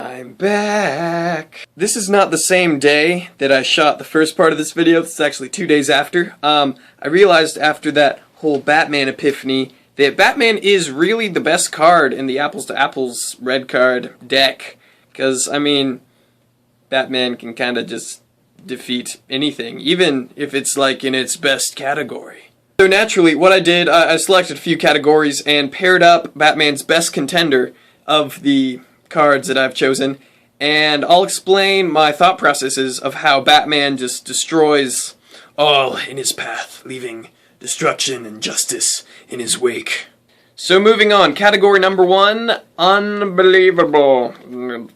I'm back. This is not the same day that I shot the first part of this video. This is actually 2 days after. I realized after that whole Batman epiphany that Batman is really the best card in the Apples to Apples red card deck. Because, I mean, Batman can kind of just defeat anything, even if it's like in its best category. So naturally, what I did, I selected a few categories and paired up Batman's best contender of the cards that I've chosen, and I'll explain my thought processes of how Batman just destroys all in his path, leaving destruction and justice in his wake. So moving on, category number 1, unbelievable.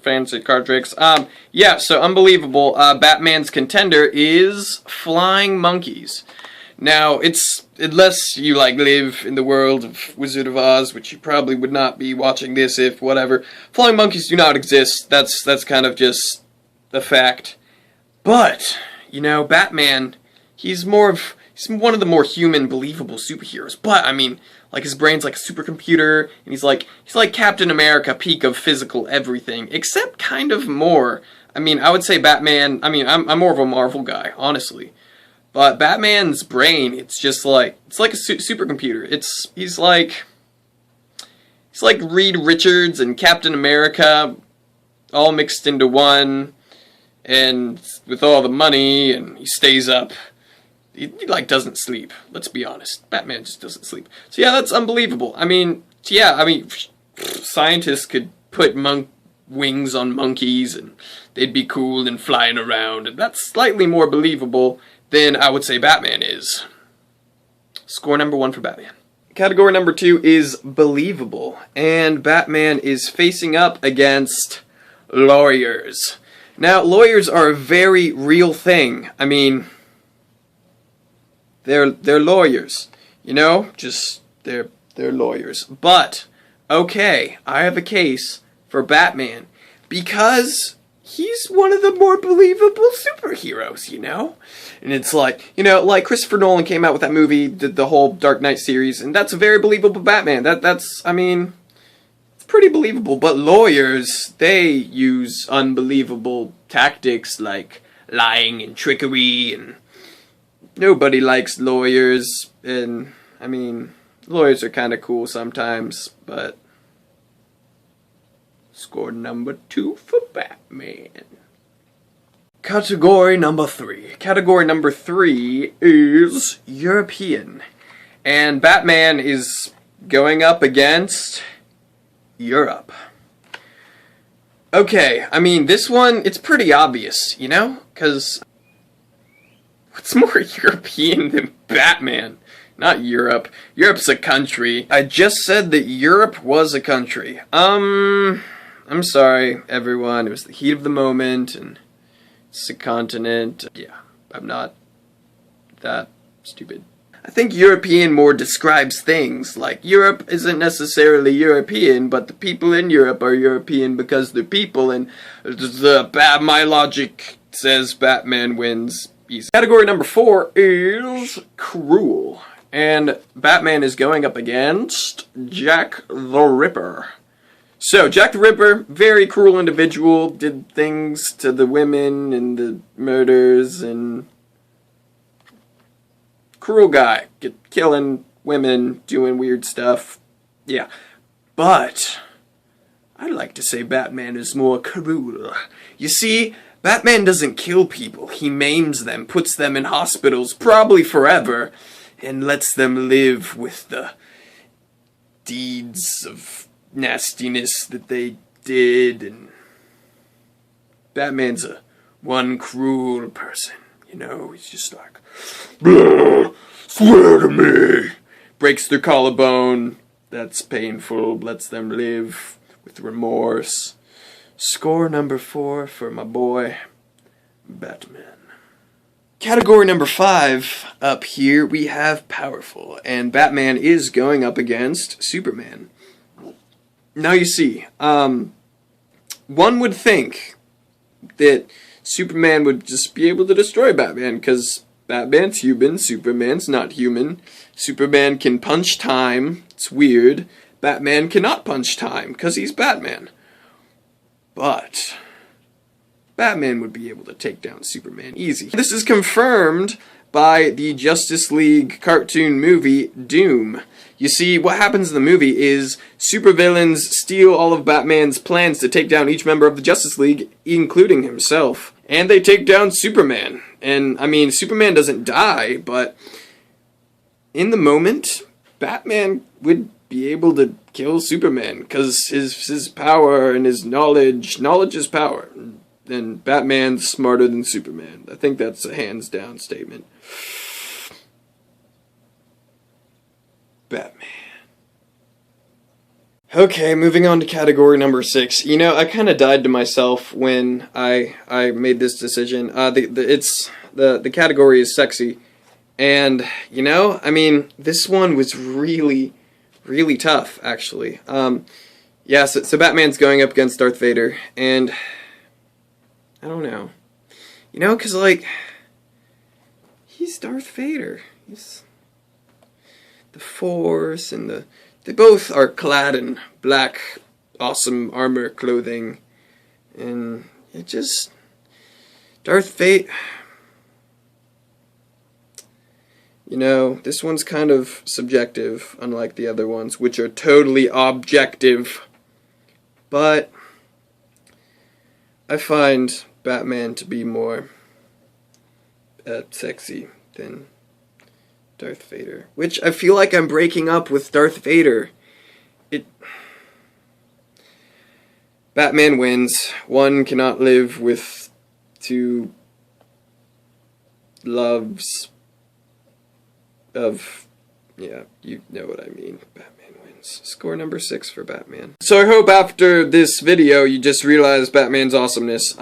Fancy card tricks. So unbelievable. Batman's contender is flying monkeys. Now, unless you live in the world of Wizard of Oz, which you probably would not be watching this if whatever. Flying monkeys do not exist. That's kind of just the fact. But, Batman, he's one of the more human, believable superheroes. But, I mean, his brain's like a supercomputer, and he's like Captain America, peak of physical everything, except kind of more. I mean, I would say Batman, I'm more of a Marvel guy, honestly. But Batman's brain, it's just like, it's like a supercomputer. He's like Reed Richards and Captain America, all mixed into one, and with all the money, and he stays up. He doesn't sleep, let's be honest. Batman just doesn't sleep. So yeah, that's unbelievable. Scientists could put wings on monkeys, and they'd be cool and flying around, and that's slightly more believable than I would say Batman is. Score number 1 for Batman. Category number 2 is believable, and Batman is facing up against lawyers. Now, lawyers are a very real thing. I mean, they're lawyers, they're lawyers. But, okay, I have a case for Batman, because he's one of the more believable superheroes, And it's like Christopher Nolan came out with that movie, the whole Dark Knight series, and that's a very believable Batman. It's pretty believable. But lawyers, they use unbelievable tactics like lying and trickery, and nobody likes lawyers. And, lawyers are kind of cool sometimes, but score number 2 for Batman. Category number 3. Category number 3 is European. And Batman is going up against Europe. Okay, this one, it's pretty obvious, Because what's more European than Batman? Not Europe. Europe's a country. I just said that Europe was a country. I'm sorry, everyone. It was the heat of the moment, and it's a continent. Yeah, I'm not that stupid. I think European more describes things. Like, Europe isn't necessarily European, but the people in Europe are European because they're people, and my logic says Batman wins easy. Category number 4 is cruel. And Batman is going up against Jack the Ripper. So, Jack the Ripper, very cruel individual, did things to the women and the murders, and cruel guy, killing women, doing weird stuff. Yeah, but I'd like to say Batman is more cruel. You see, Batman doesn't kill people, he maims them, puts them in hospitals, probably forever, and lets them live with the deeds of nastiness that they did. And Batman's one cruel person, he's just like, swear to me, breaks their collarbone, that's painful, lets them live with remorse. Score number 4 for my boy Batman. Category number 5, up here we have powerful, and Batman is going up against Superman. Now you see, one would think that Superman would just be able to destroy Batman, because Batman's human, Superman's not human. Superman can punch time, it's weird. Batman cannot punch time, because he's Batman. But Batman would be able to take down Superman easy. This is confirmed by the Justice League cartoon movie Doom. You see, what happens in the movie is supervillains steal all of Batman's plans to take down each member of the Justice League, including himself. And they take down Superman. And, I mean, Superman doesn't die, but in the moment, Batman would be able to kill Superman, because his power and his knowledge is power. And Batman's smarter than Superman. I think that's a hands-down statement. Batman. Okay, moving on to category number 6. You know, I kind of died to myself when I made this decision. The category is sexy, and you know, I mean, this one was really tough, actually. Yeah, so Batman's going up against Darth Vader, and I don't know, you know, cause like he's Darth Vader. He's the Force, and they both are clad in black, awesome armor clothing, and it just, Darth Vader, you know, this one's kind of subjective, unlike the other ones, which are totally objective, but I find Batman to be more sexy than Darth Vader, which I feel like I'm breaking up with Darth Vader. Batman wins. One cannot live with two loves of, yeah, you know what I mean. Batman wins. Score number 6 for Batman. So I hope after this video you just realize Batman's awesomeness.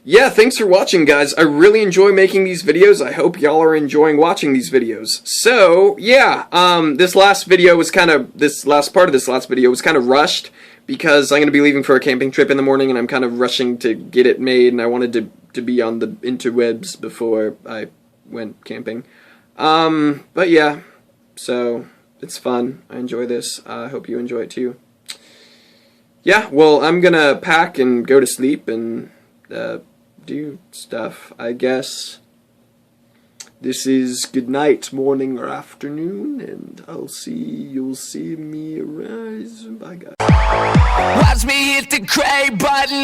Yeah, thanks for watching, guys. I really enjoy making these videos. I hope y'all are enjoying watching these videos. So, yeah, this last part of this last video was kind of rushed because I'm going to be leaving for a camping trip in the morning, and I'm kind of rushing to get it made, and I wanted to be on the interwebs before I went camping. But yeah, so it's fun. I enjoy this. I hope you enjoy it too. Yeah, well, I'm gonna pack and go to sleep and do stuff, I guess. This is good night, morning, or afternoon, and you'll see me arise. Bye, guys. Watch me hit the gray button.